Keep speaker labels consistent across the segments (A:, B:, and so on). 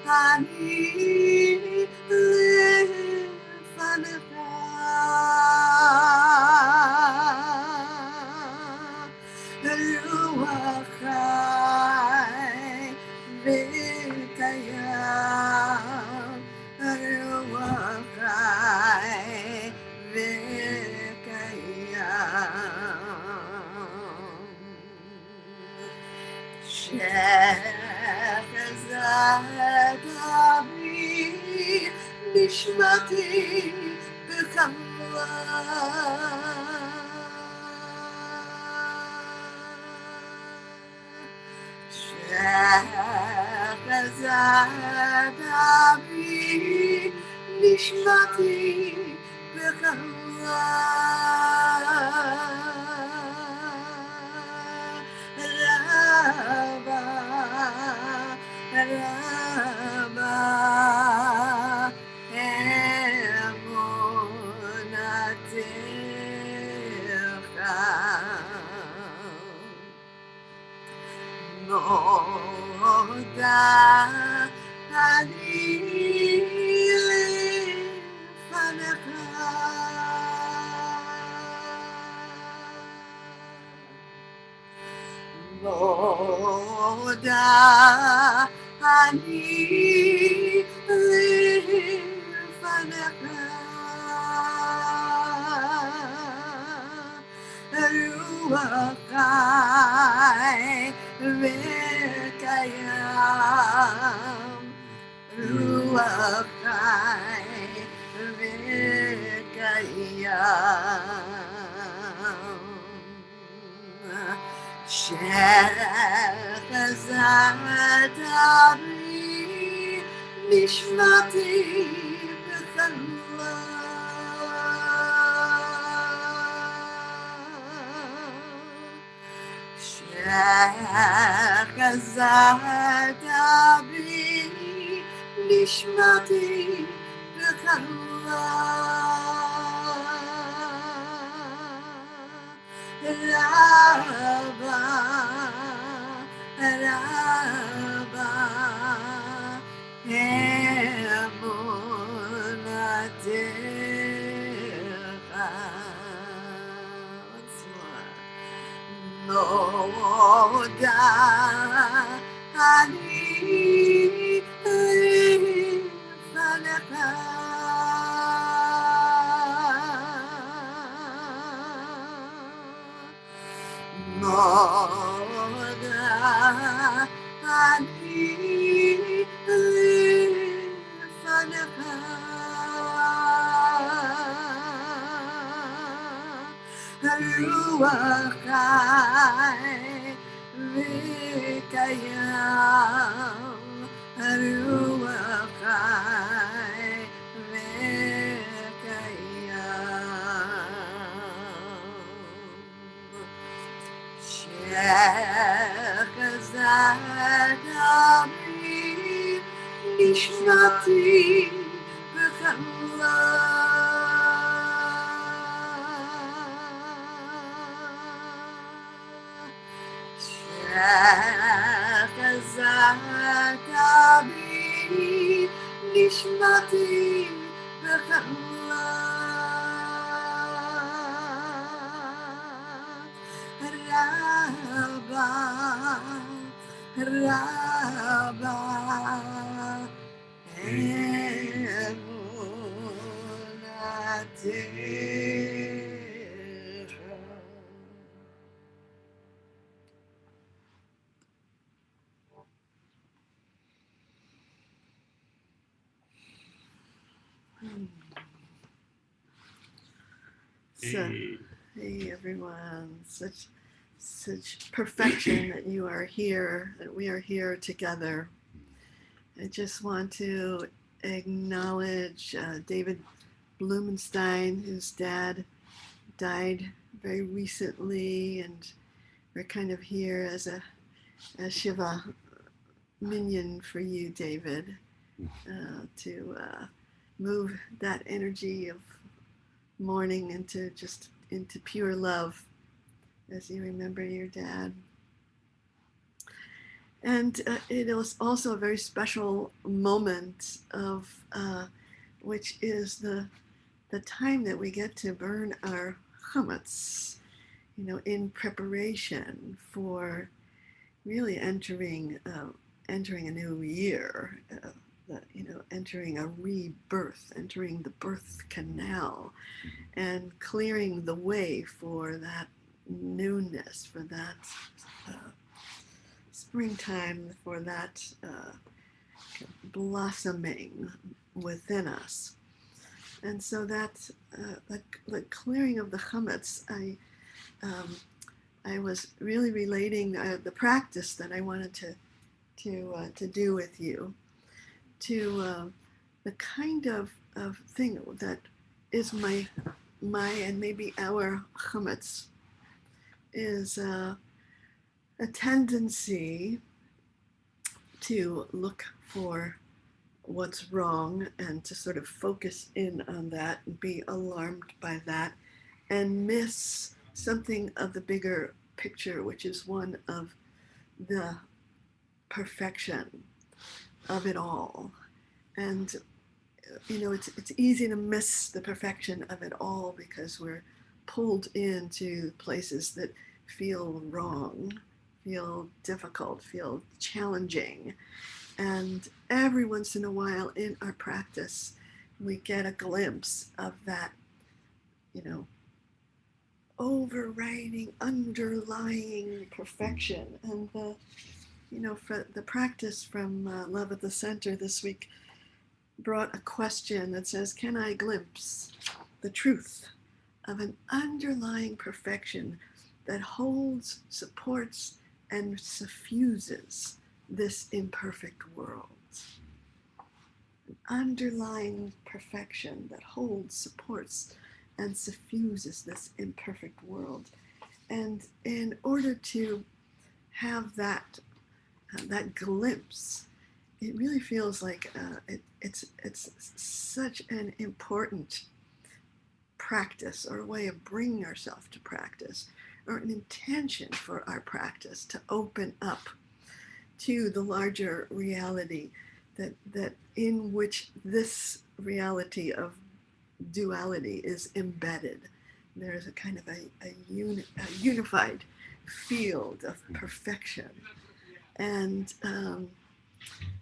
A: אני לפניך רוח חי וקיים רוח חי וקיים שחזרת בי נשמתי שחזרת בי נשמתי רבה רבה אמונתך נודע אני לפניך נודע אני לפניך רוח חי וקיים רוח חי וקיים שחזרת בי נשמתי בחלום שחזרת בי נשמתי רבה רבה אמונתך נודע אני לפניך נודע אני לפניך רוח חי וקיים רוח חי וקיים שחזרת בי נשמתי שחזרת בי נשמתי רבה רבה אמונתך So, hey everyone, such perfection that you are here, that we are here together. I just want to acknowledge David Blumenstein, whose dad died very recently, and we're kind of here as a Shiva minion for you, David, to move that energy of mourning into pure love as you remember your dad. And it was also a very special moment of, which is the time that we get to burn our chametz, in preparation for really entering a new year, entering a rebirth, entering the birth canal, and clearing the way for that newness, for that uh, springtime, for that blossoming within us. And so that the clearing of the chametz, I was really relating the practice that I wanted to do with you to the kind of thing that is my and maybe our chametz is a tendency to look for what's wrong and to sort of focus in on that and be alarmed by that and miss something of the bigger picture, which is one of the perfection of it all. And it's easy to miss the perfection of it all because we're pulled into places that feel wrong, feel difficult, feel challenging. And every once in a while in our practice, we get a glimpse of that, overriding, underlying perfection. And for the practice from Love at the Center this week brought a question that says, can I glimpse the truth of an underlying perfection that holds, supports, and suffuses this imperfect world? An underlying perfection that holds, supports, and suffuses this imperfect world. And in order to have that glimpse, it really feels like it's such an important practice, or a way of bringing ourselves to practice, or an intention for our practice to open up to the larger reality that in which this reality of duality is embedded. There is a kind of a unified field of perfection. And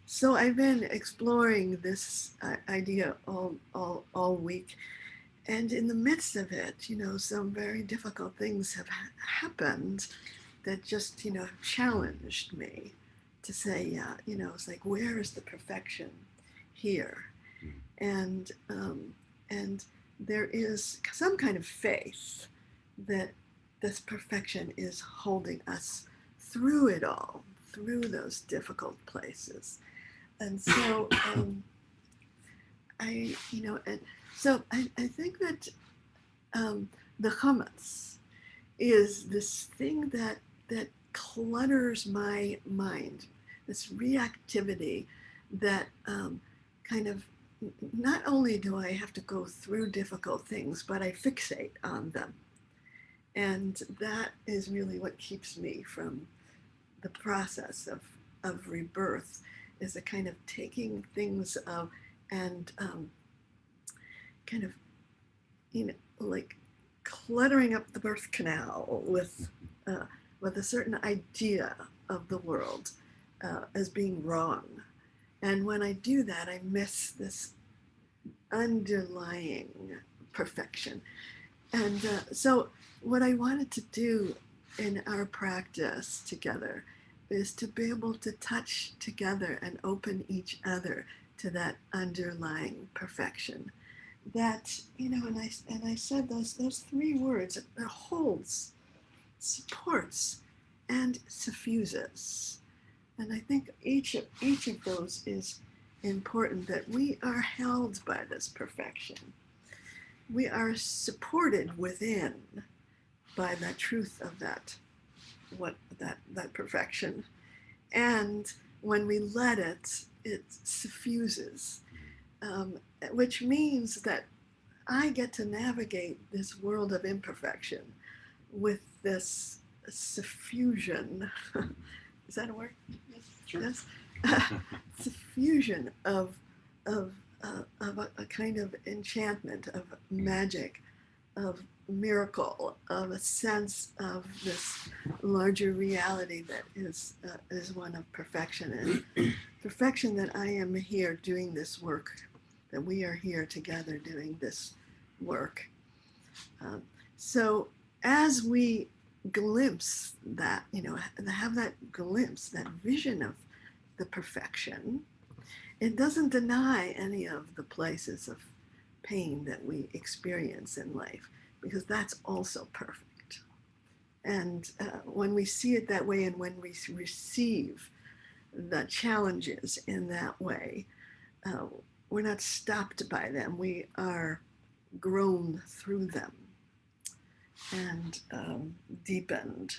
A: so I've been exploring this idea all week. And in the midst of it, some very difficult things have happened that just, challenged me to say, yeah, it's like, where is the perfection here? And there is some kind of faith that this perfection is holding us through it all, through those difficult places. And so I think that the chametz is this thing that clutters my mind, this reactivity that kind of, not only do I have to go through difficult things, but I fixate on them. And that is really what keeps me from the process of rebirth, is a kind of taking things and kind of, like cluttering up the birth canal with a certain idea of the world as being wrong. And when I do that, I miss this underlying perfection. And so what I wanted to do in our practice together is to be able to touch together and open each other to that underlying perfection. That, and I said those three words, it holds, supports, and suffuses. And I think each of those is important, that we are held by this perfection. We are supported within by the truth of that perfection. And when we let it, it suffuses, which means that I get to navigate this world of imperfection with this suffusion Is that a word? Yes.
B: Sure.
A: Yes. It's a fusion of a kind of enchantment, of magic, of miracle, of a sense of this larger reality that is one of perfection, and perfection that I am here doing this work, that we are here together doing this work. Um, so as we glimpse that, have that glimpse, that vision of the perfection, it doesn't deny any of the places of pain that we experience in life, because that's also perfect. And when we see it that way, and when we receive the challenges in that way, uh, we're not stopped by them. We are grown through them and deepened.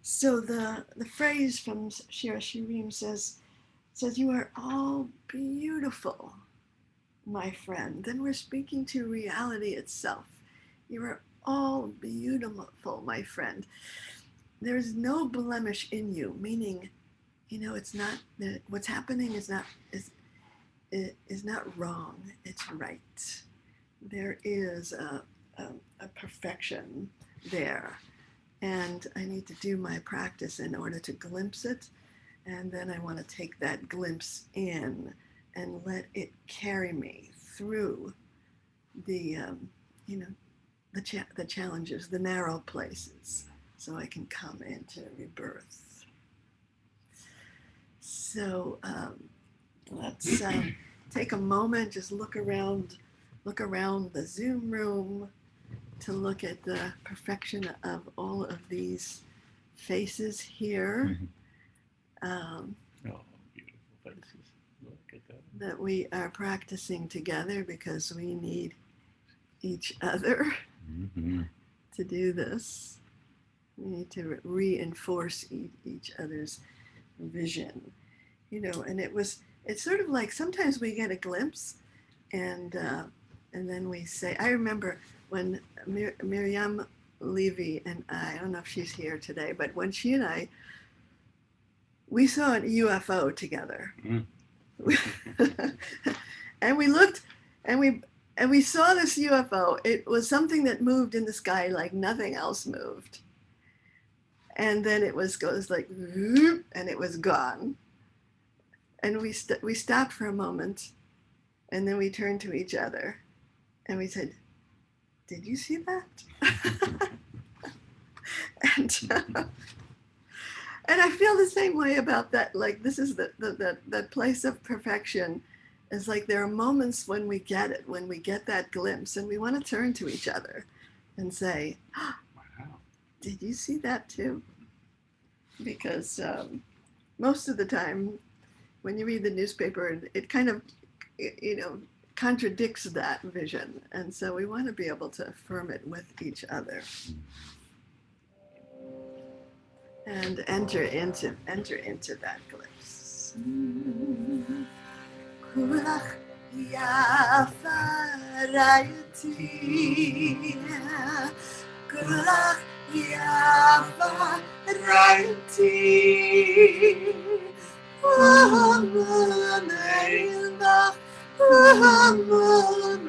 A: So the phrase from Shir Shirim says, "You are all beautiful, my friend." Then we're speaking to reality itself. You are all beautiful, my friend. There is no blemish in you, meaning, it's not what's happening is not wrong. It's right. There is a perfection there, and I need to do my practice in order to glimpse it, and then I want to take that glimpse in and let it carry me through the the challenges, the narrow places, so I can come into rebirth. So let's take a moment, just look around the Zoom room to look at the perfection of all of these faces here.
B: Oh, beautiful faces. Look at
A: That we are practicing together, because we need each other to do this. We need to reinforce each other's vision, and it's sort of like sometimes we get a glimpse, and then we say, I remember when Miriam Levy and I don't know if she's here today, but when she and I, we saw a UFO together. And we looked, and we saw this UFO. It was something that moved in the sky like nothing else moved. And then it goes like, and it was gone. And we stopped for a moment, and then we turned to each other, and we said, "Did you see that?" And I feel the same way about that. Like, this is the place of perfection. It's like there are moments when we get it, when we get that glimpse, and we want to turn to each other and say, "Oh, wow, did you see that too?" Because most of the time, when you read the newspaper, it kind of, contradicts that vision. And so we want to be able to affirm it with each other. And enter into that glimpse. Kulach yafa rayati, kulach yafa rayati, Ameilach, Ameilach,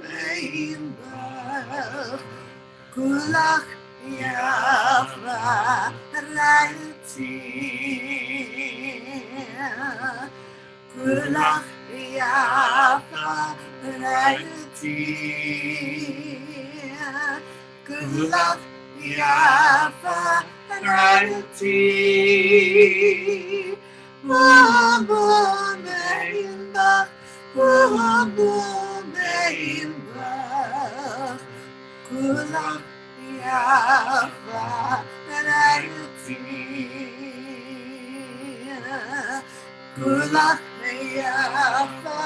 A: kulach yafa rayati, kulach yafa rayati, kulach yafa rayati, Ameilach, Ameilach, kulach yafa rayati, kulach yafa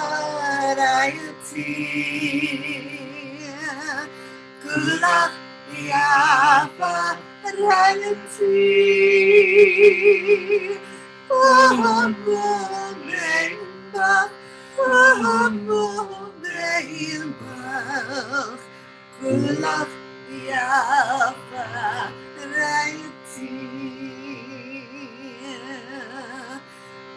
A: rayati, kulach yafa rayati, Ameilach, Ameilach, kulach yafa rayati.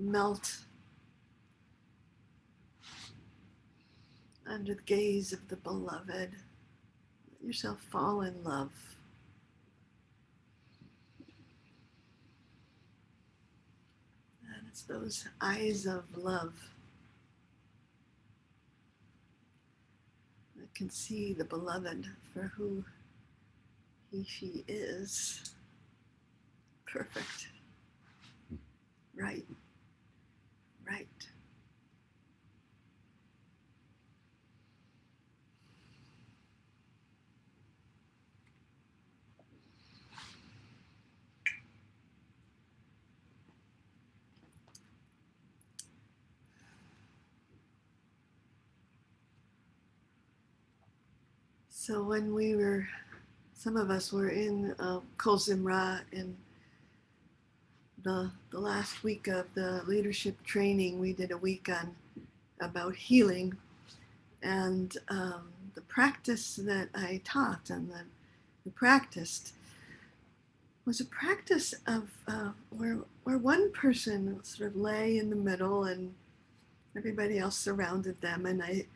A: melt under the gaze of the beloved. Let yourself fall in love. And it's those eyes of love that can see the beloved for who she is. Perfect. Right. Right. So when some of us were in KZOOM in the last week of the leadership training, we did a week about healing, and the practice that I taught and that we practiced was a practice of where one person sort of lay in the middle and everybody else surrounded them, and I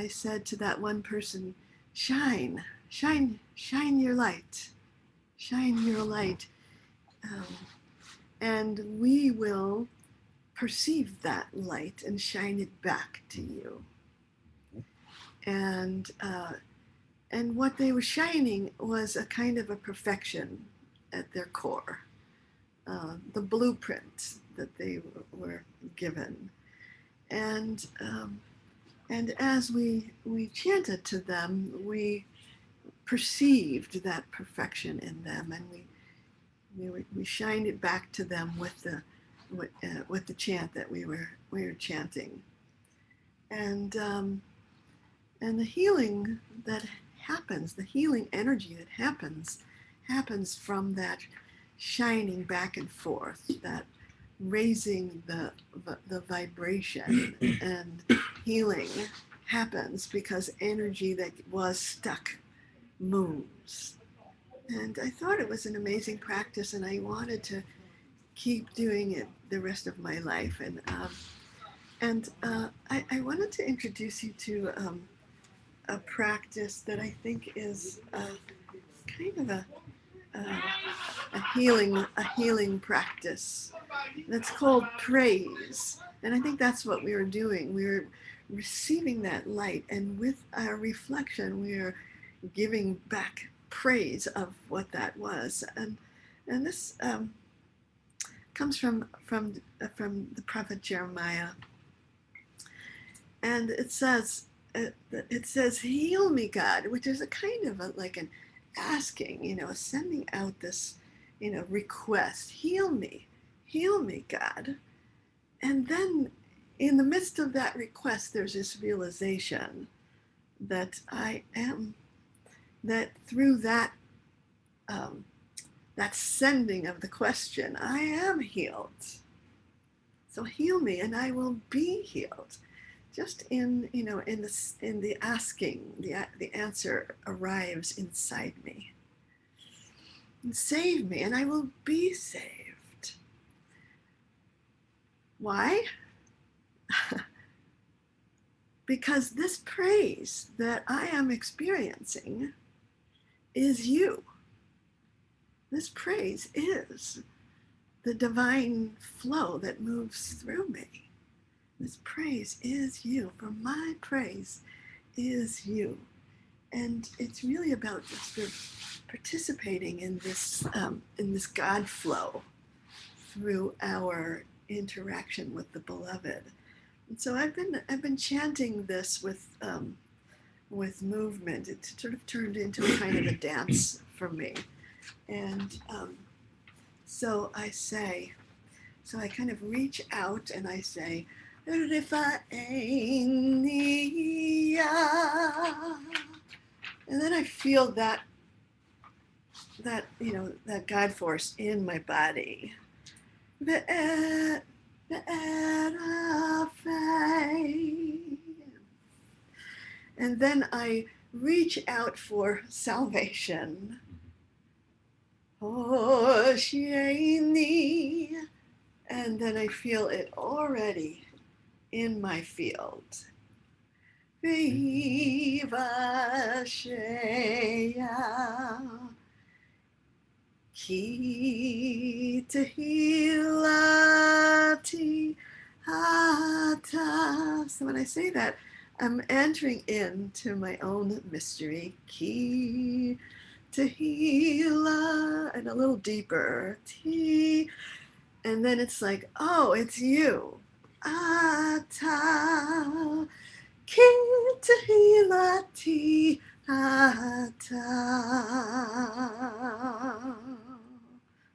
A: said to that one person, shine your light, shine your light, and we will perceive that light and shine it back to you. And what they were shining was a kind of a perfection at their core, the blueprint that they were given. And as we chanted to them, we perceived that perfection in them, and we shined it back to them with the chant that we were chanting, and the healing that happens, the healing energy that happens from that shining back and forth, that raising the vibration, and healing happens because energy that was stuck moves. And I thought it was an amazing practice, and I wanted to keep doing it the rest of my life. And I wanted to introduce you to a practice that I think is kind of a healing practice. That's called praise. And I think that's what we were doing. We were receiving that light, and with our reflection, we are giving back praise of what that was. And this comes from the prophet Jeremiah. And it says, heal me, God, which is a kind of like an asking, sending out this, request, heal me, God. And then in the midst of that request, there's this realization that that through that, that sending of the question, I am healed. So heal me and I will be healed. Just in the asking, the answer arrives inside me. And save me and I will be saved. Why? Because this praise that I am experiencing is you. This praise is the divine flow that moves through me. This praise is you, for my praise is you. And it's really about just sort of participating in this God flow through our interaction with the beloved. And so I've been chanting this with movement. It sort of turned into a kind of a dance for me. And so I kind of reach out and I say, and then I feel that God force in my body. And then I reach out for salvation. And then I feel it already in my field. Viva Shea Ki Tehilati Hata. So when I say that, I'm entering into my own mystery. Ki Tehila, and a little deeper. Ti, and then it's like, oh, it's you. Ata. Ki Tehilati Ata.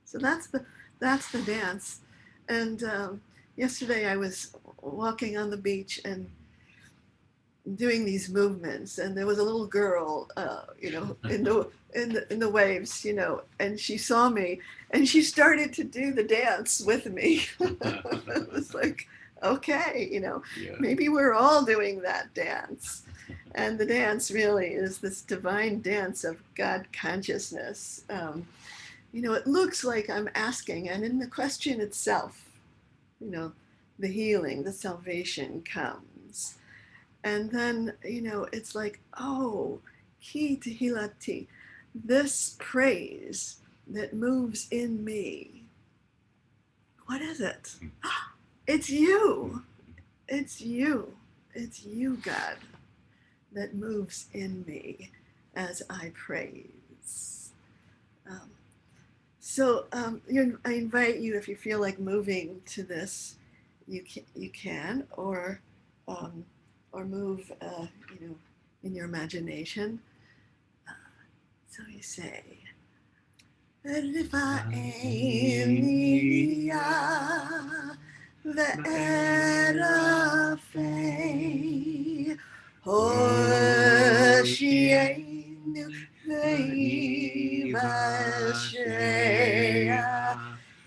A: So that's the dance. And yesterday I was walking on the beach and doing these movements, and there was a little girl, in the waves, and she saw me, and she started to do the dance with me. It was like, okay,
B: Yeah.
A: maybe we're all doing that dance. And the dance really is this divine dance of God consciousness. It looks like I'm asking, and in the question itself, the healing, the salvation comes. And then, it's like, oh, ki tehilati, this praise that moves in me. What is it? It's you. It's you. It's you, God, that moves in me as I praise. I invite you, if you feel like moving to this, you can, or move, in your imagination. So you say, Rifa'eniya ve'erafei Hoshienu ve'ivashea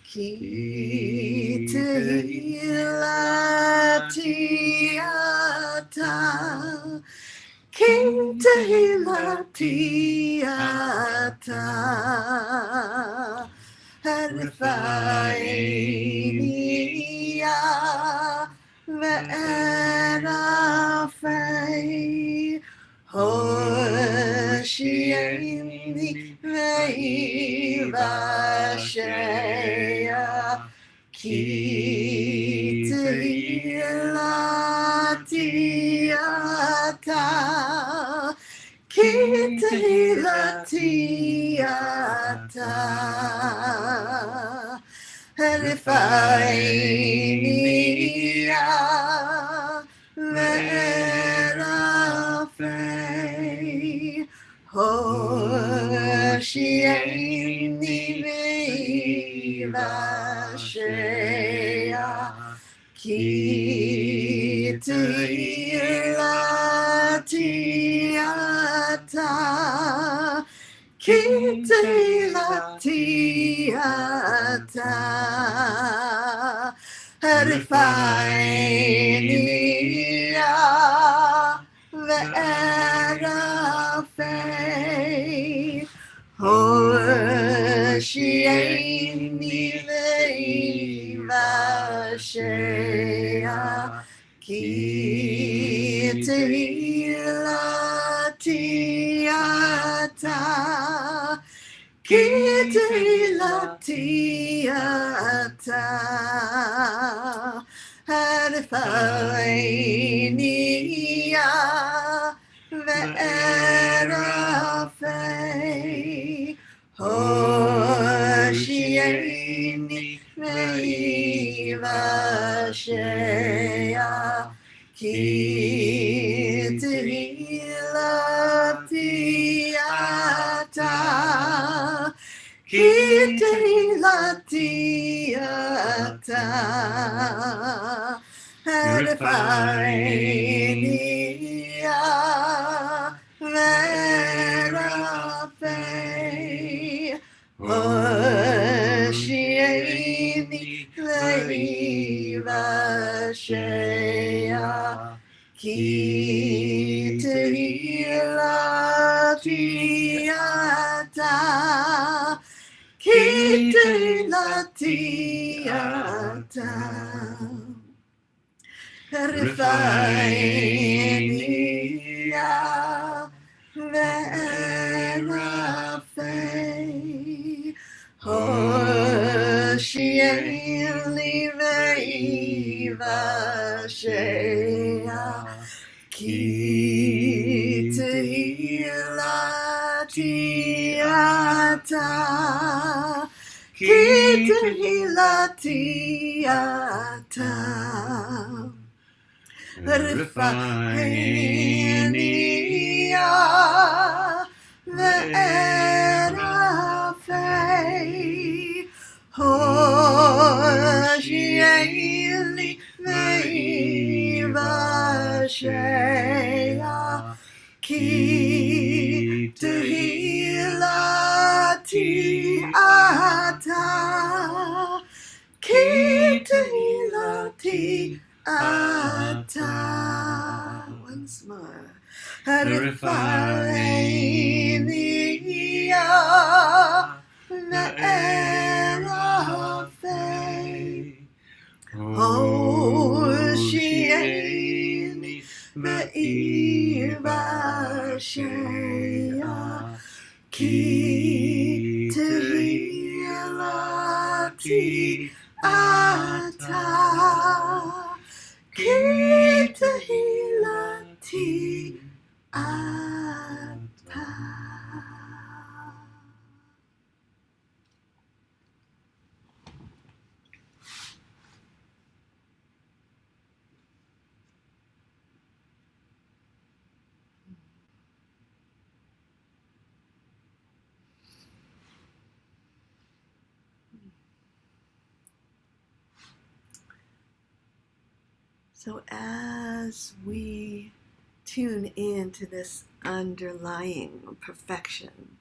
A: Ki tehilati ata Ki tehilati ata Rifa'eniya ve'erafei Hoshieni ve'ivashea Ki tehilati ata Ki tehilati ata Rifa'eniya ve'erafei Hoshieni ve'ivashea Ki tehilati ata Ki tehilati ata Rifa'eniya ve'erafei Hoshieni ve'ivashea Ki tehilati ata Ki tehilati ata Rifa'eniya ve'erafei Hoshieni ve'ivashea Ki tehilati ata Ki tehilati ata Rifa'eniya ve'erafei Hoshieni ve'ivashea Ki tehilati ata Kitilatiata Refainia Verafei Hoshieli Veiva Shea Kitihilatiata Kitihilatiata Refainia Verafei Hoshieli Veiva Shea Kitihilatiata Kitihilatiata. Once more. Refainia Verafei Hoshieli Veiva Shea Kitihilatiata Kitihilatiata. So as we tune into this underlying perfection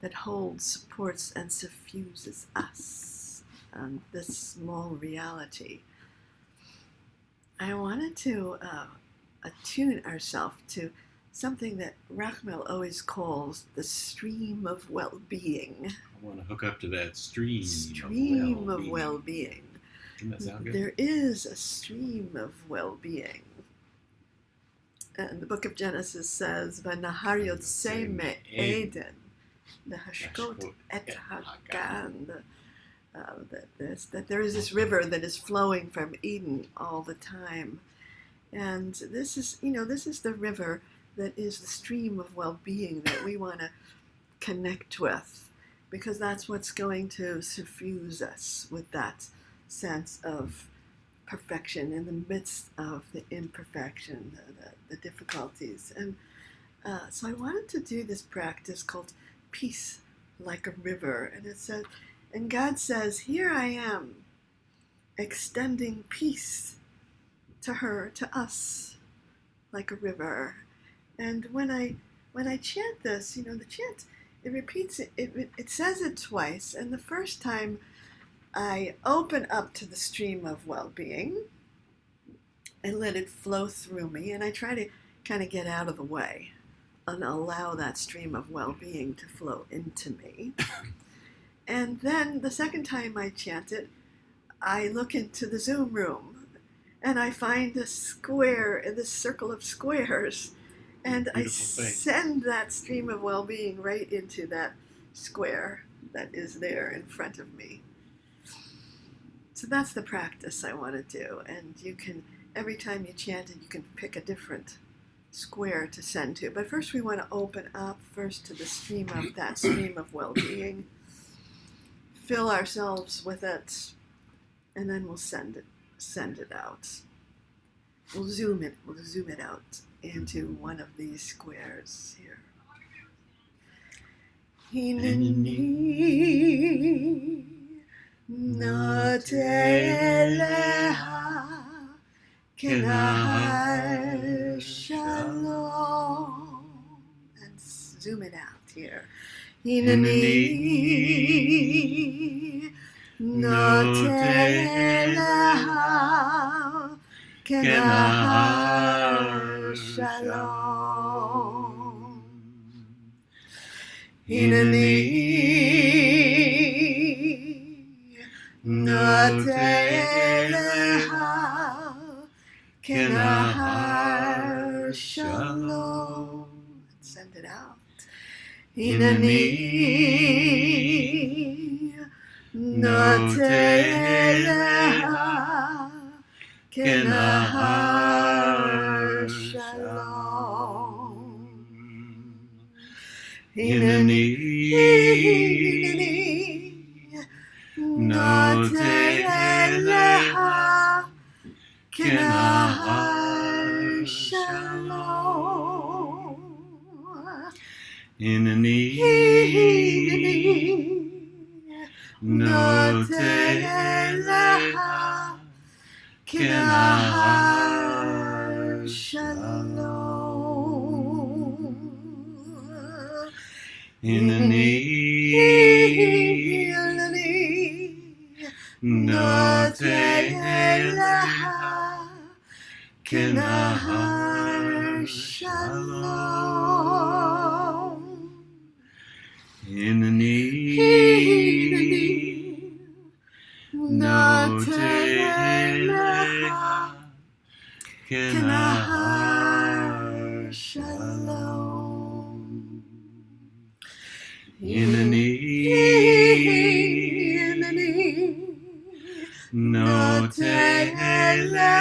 A: that holds, supports, and suffuses us and this small reality, I wanted to attune ourselves to something that Rachmel always calls the stream of well-being.
B: I want to hook up to that stream
A: of well-being.
B: Doesn't that sound good?
A: There is a stream of well-being. And the book of Genesis says, "V'nahar yotzei me'eden, nehashkot et hagan," that there is this river that is flowing from Eden all the time. And this is the river that is the stream of well-being that we want to connect with, because that's what's going to suffuse us with that sense of perfection in the midst of the imperfection, the difficulties. And so I wanted to do this practice called peace like a river. And it said, and God says, here I am, extending peace to her, to us, like a river. And when I chant this, the chant, it repeats it, it says it twice. And the first time I open up to the stream of well-being and let it flow through me, and I try to kind of get out of the way and allow that stream of well-being to flow into me. And then the second time I chant it, I look into the Zoom room and I find a square in this circle of squares, and I send that stream of well-being right into that square that is there in front of me. So that's the practice I want to do. And you can, every time you chant it, you can pick a different square to send to. But first we want to open up first to the stream of well-being, fill ourselves with it, and then we'll send it out. We'll zoom it out into one of these squares here. Hineni Noteleha Kenahar Shalom. And zoom it out here. Hineni Noteleha Kenahar Shalom. Hineni Teleha Kenahar Shalom. Send it out. Hinani no Teleha Kenahar Shalom. Hinani no Teleha Kenahar Shalom.
B: Hinani no Teleha Kenahar Shalom. Hinani no Teleha Kenahar Shalom. Hinani no Teleha Kenahar Shalom. Hinani no Teleha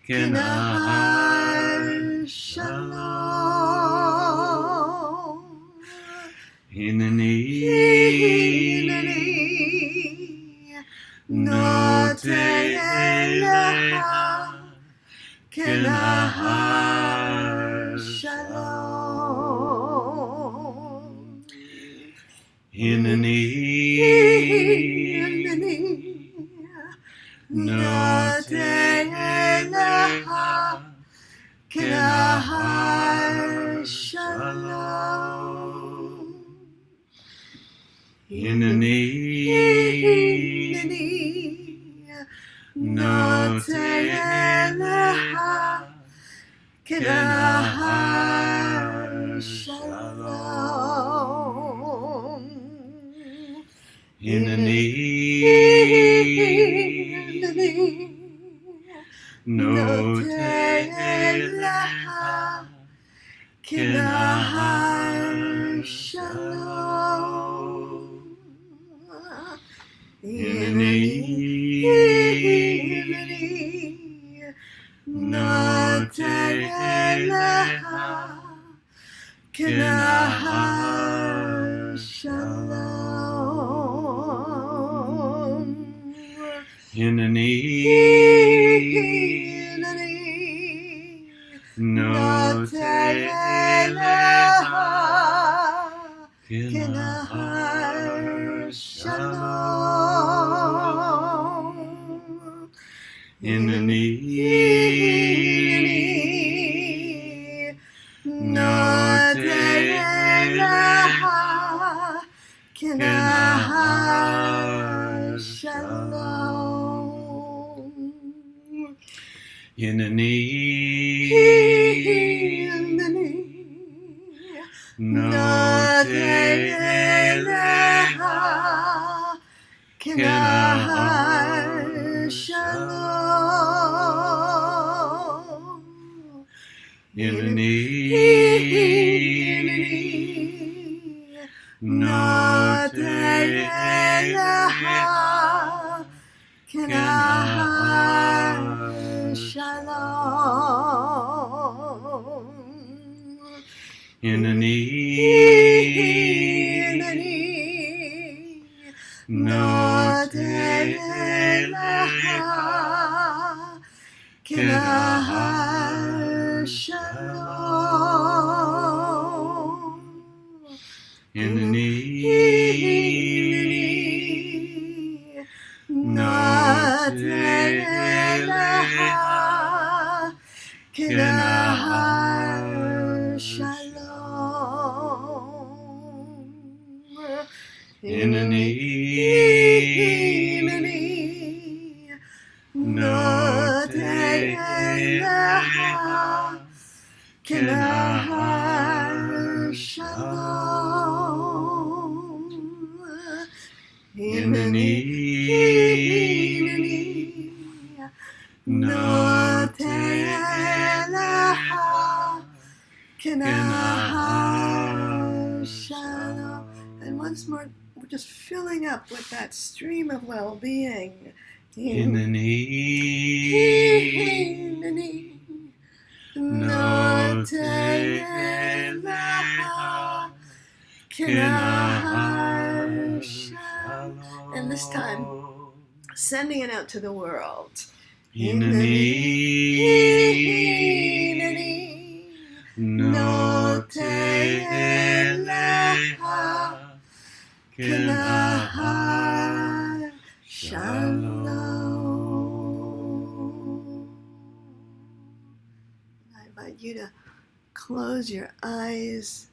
B: Kenahar Shalom. Hinani no Teleha Kenahar Shalom. Hinani no Teleha Kenahar Shalom. Hinani no Teleha Kenahar Shalom. Hinani no Teleha Kenahar Shalom. Hinani no Teleha Kenahar Shalom. Hinani no Teleha Kenahar Shalom. Hinani no Teleha Kenahar Shalom. Hinani no Teleha Kenahar Shalom. Hinani no Teleha Kenahar Shalom. Hinani no Teleha Kenahar Shalom. Hinani no Teleha Kenahar Shalom. Hinani no Teleha Kenahar Shalom. Hinani
A: once more, we're just filling up with that stream of well-being. No te eleha, Kenahar Shalom. And this time, sending it out to the world. No te eleha, Kenahar Shalom. I invite you to close your eyes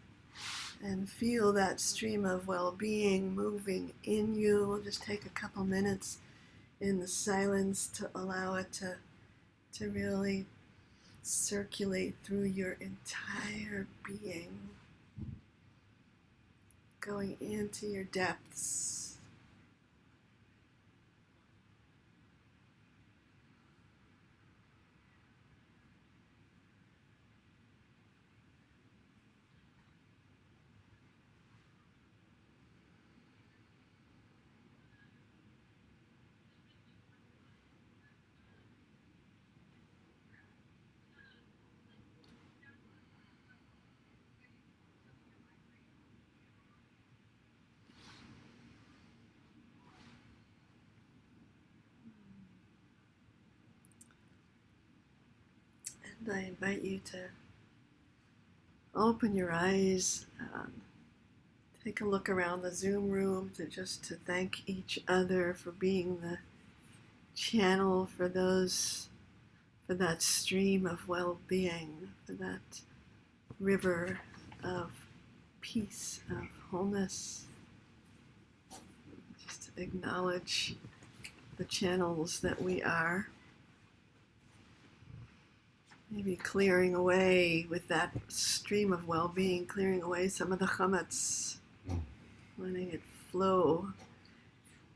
A: and feel that stream of well-being moving in you. We'll just take a couple minutes in the silence to allow it to really circulate through your entire being, going into your depths. And I invite you to open your eyes, take a look around the Zoom room to thank each other for being the channel for that stream of well-being, for that river of peace, of wholeness. Just acknowledge the channels that we are. Maybe clearing away with that stream of well-being, clearing away some of the chametz, letting it flow.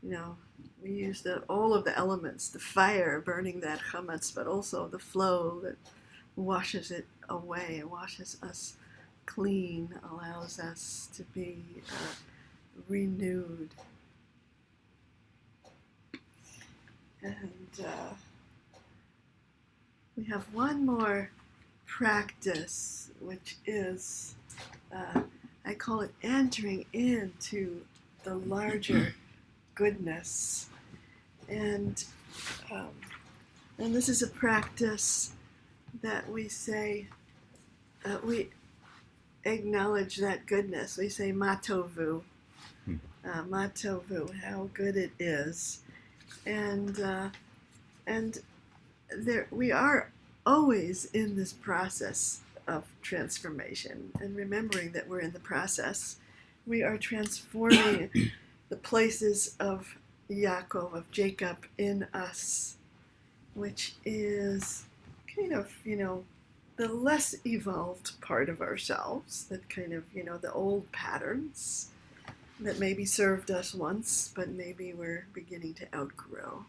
A: You know, we use all of the elements, the fire burning that chametz, but also the flow that washes it away, washes us clean, allows us to be renewed. And we have one more practice, which is, I call it entering into the larger goodness. And this is a practice that we say, we acknowledge that goodness. We say matovu, matovu, how good it is. And there, we are always in this process of transformation, and remembering that we're in the process. We are transforming the places of Yaakov, of Jacob, in us, which is kind of, the less evolved part of ourselves, that kind of, the old patterns that maybe served us once, but maybe we're beginning to outgrow.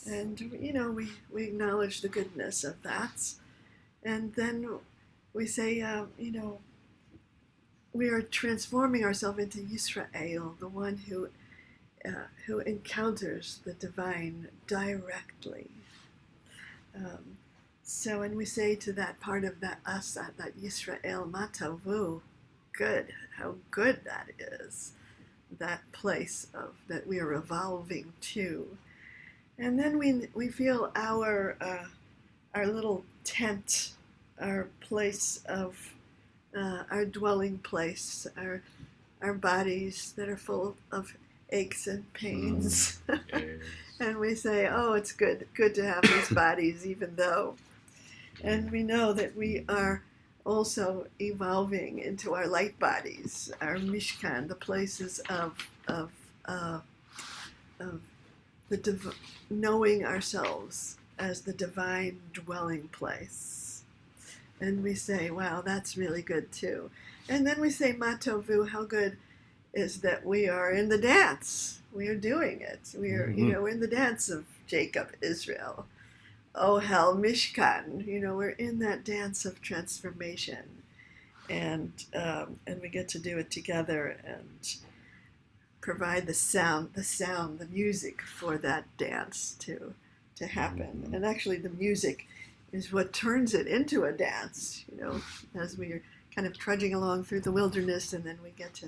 A: And, we acknowledge the goodness of that. And then we say, we are transforming ourselves into Yisrael, the one who encounters the divine directly. So when we say to that part of that us, that Yisrael matavu, good, how good that is, that place of that we are evolving to. And then we feel our little tent, our place of, our dwelling place, our bodies that are full of aches and pains. And we say, oh, it's good to have these bodies, even though. And we know that we are also evolving into our light bodies, our mishkan, the places of knowing ourselves as the divine dwelling place. And we say, wow, that's really good too. And then we say, matovu, how good is that we are in the dance. We are doing it. We are, we're in the dance of Jacob, Israel. Oh, hell, Mishkan. We're in that dance of transformation. And we get to do it together. And provide the sound, the music for that dance to happen. And actually the music is what turns it into a dance, as we're kind of trudging along through the wilderness, and then we get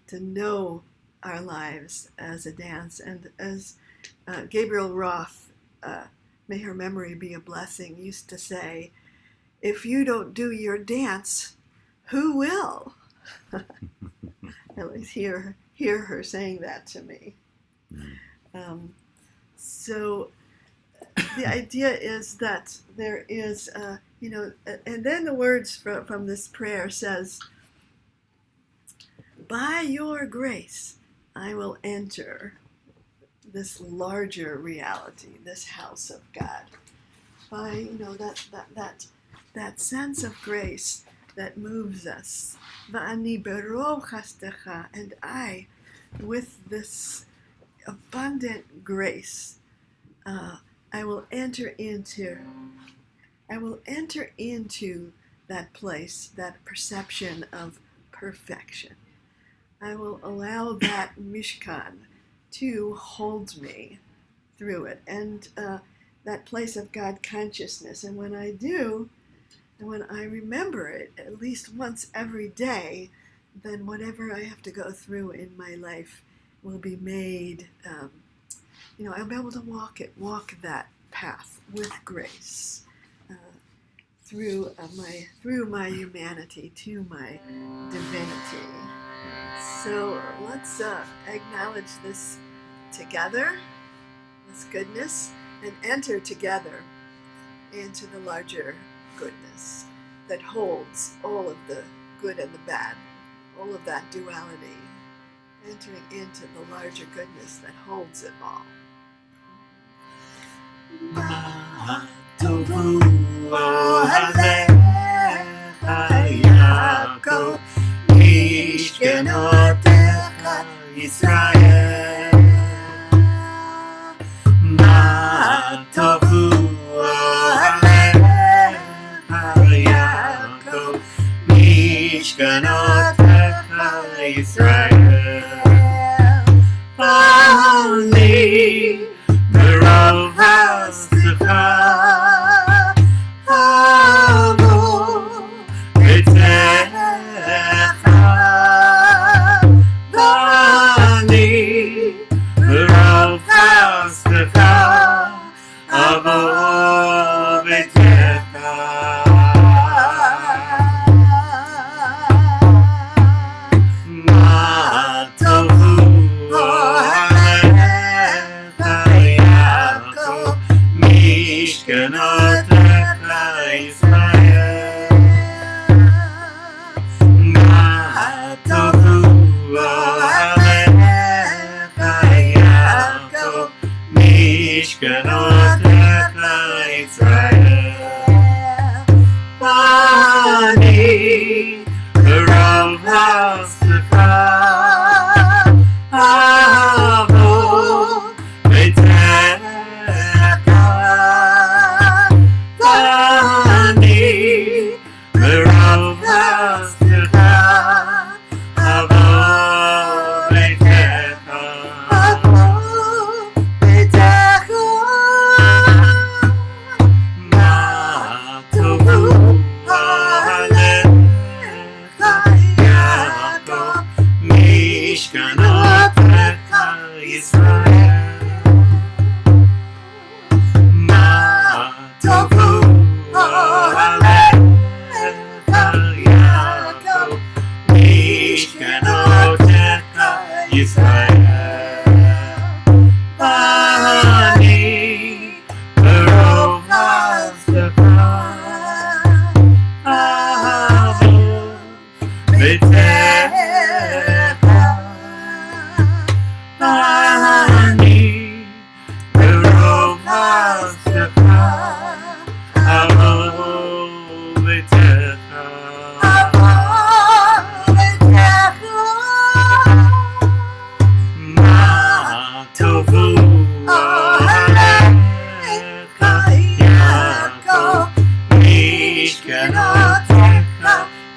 A: to know our lives as a dance. And as Gabriel Roth, may her memory be a blessing, used to say, if you don't do your dance, who will? I always hear her saying that to me. So the idea is that there is, and then the words from this prayer says, by your grace, I will enter this larger reality, this house of God. By, that sense of grace that moves us. Va'ani berov chastecha, and I, with this abundant grace, I will enter into that place, that perception of perfection. I will allow that Mishkan to hold me through it, and that place of God consciousness. And when I do, and when I remember it at least once every day, then whatever I have to go through in my life will be made, I'll be able to walk that path with grace through my humanity to my divinity. So let's acknowledge this together, this goodness, and enter together into the larger goodness that holds all of the good and the bad, all of that duality, entering into the larger goodness that holds it all.
B: Only the road has to come. The road has to come.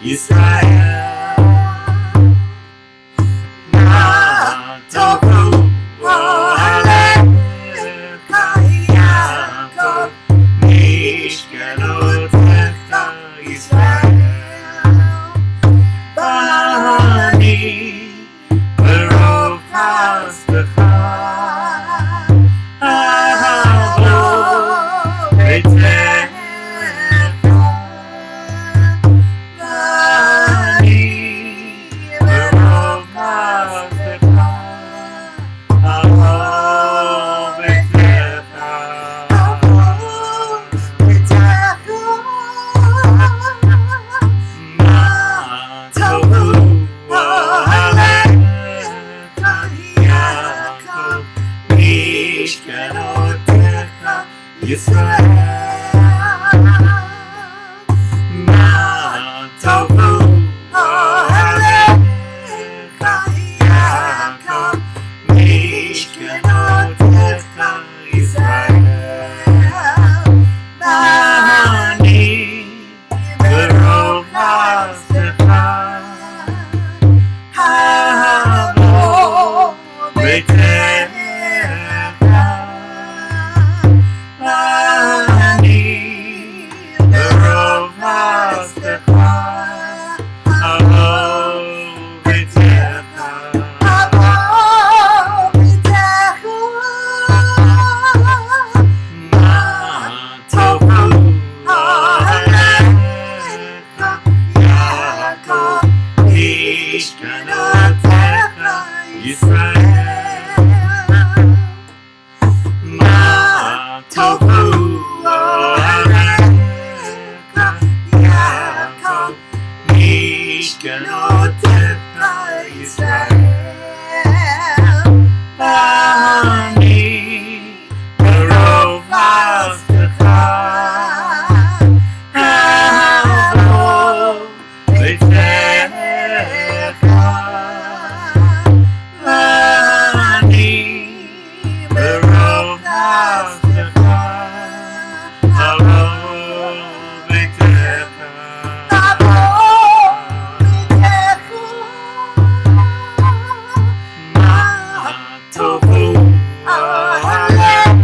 B: Israel, משכנותיך ישראל. מה טובו אוהליך יעקב, משכנותיך ישראל. ואני ברוב חסדך אבוא ביתך, ואני ברוב חסדך אבוא ביתך. מה טובו אוהליך יעקב, משכנותיך ישראל. מה טובו אוהליך יעקב, משכנותיך ישראל. ואני ברוב חסדך אבוא ביתך, ואני ברוב חסדך אבוא ביתך. מה טובו אוהליך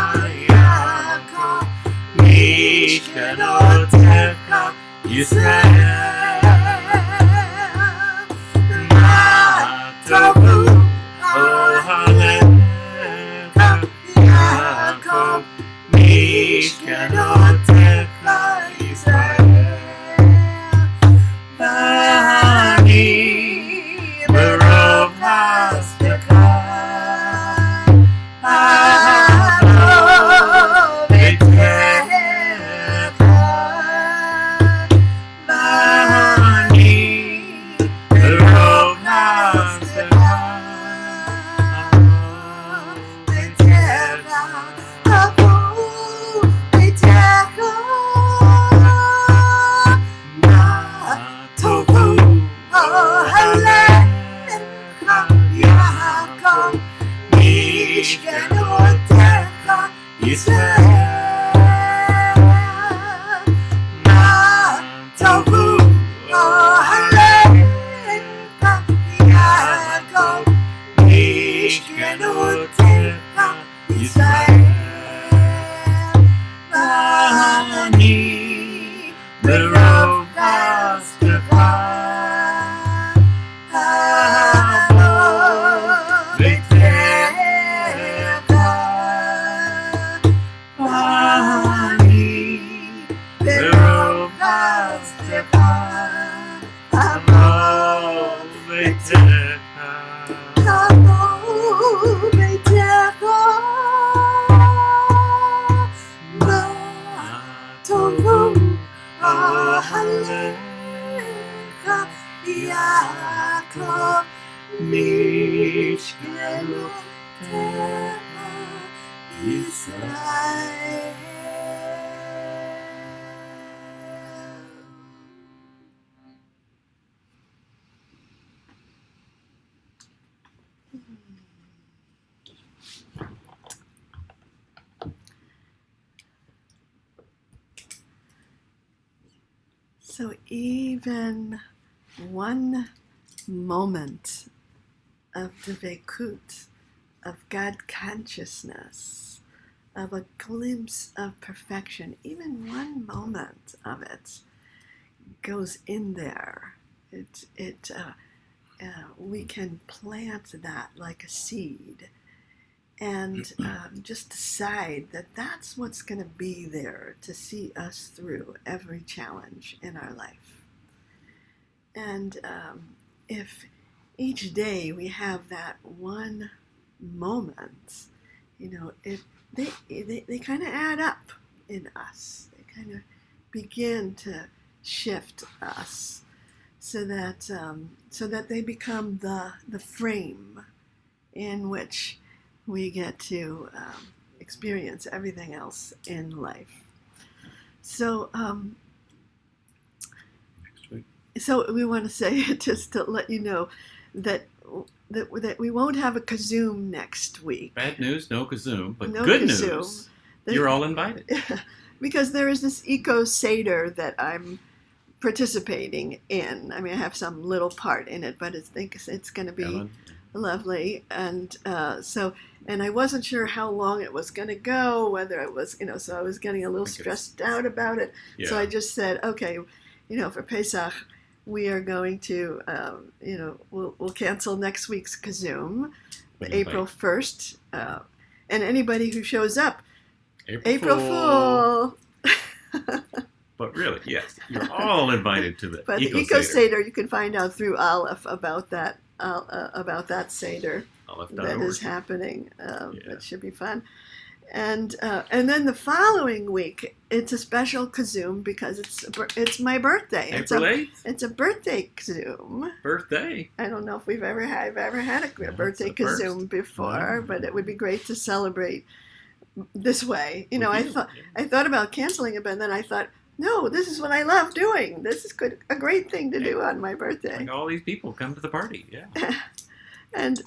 B: יעקב, משכנותיך ישראל. מה טובו אוהליך יעקב, משכנותיך ישראל. ואני ברוב חסדך אבוא ביתך, ואני ברוב חסדך אבוא ביתך. מה טובו אוהליך יעקב, משכנותיך ישראל. מה טובו אוהליך יעקב, משכנותיך ישראל. ואני ברוב חסדך אבוא ביתך, ואני ברוב חסדך אבוא ביתך. מה טובו אוהליך יעקב, משכנותיך ישראל.
A: So even one moment of dvekut, of God consciousness, of a glimpse of perfection, even one moment of it goes in there. We can plant that like a seed and just decide that that's what's going to be there to see us through every challenge in our life. And if each day we have that one moment, they kind of add up in us. They kind of begin to shift us so that they become the frame in which we get to experience everything else in life. So,
B: Next week.
A: so we want to say, just to let you know, that we won't have a KZOOM next week.
B: Bad news, no KZOOM, but
A: No
B: good
A: KZOOM.
B: news, you're all invited.
A: Because there is this eco Seder that I'm participating in. I mean, I have some little part in it, but I think it's going to be
B: Ellen?
A: lovely. And and I wasn't sure how long it was going to go, whether it was, so I was getting a little stressed out about it.
B: Yeah.
A: So I just said, okay, for Pesach, we are going to, we'll cancel next week's KZOOM, April 1st. And anybody who shows up, April Fool.
B: But really, yes, you're all invited to the
A: But
B: Eco
A: the Eco
B: Seder.
A: Seder, you can find out through Aleph about that Seder that is happening. It should be fun. And then the following week, it's a special KZOOM because it's my birthday.
B: April 8th?
A: It's a birthday KZOOM.
B: Birthday.
A: I don't know if I've ever had a birthday
B: the first.
A: KZOOM before, but it would be great to celebrate this way. I thought about canceling it, but then I thought, no, this is what I love doing. This is a great thing to do on my birthday.
B: Like all these people come to the party, yeah.
A: And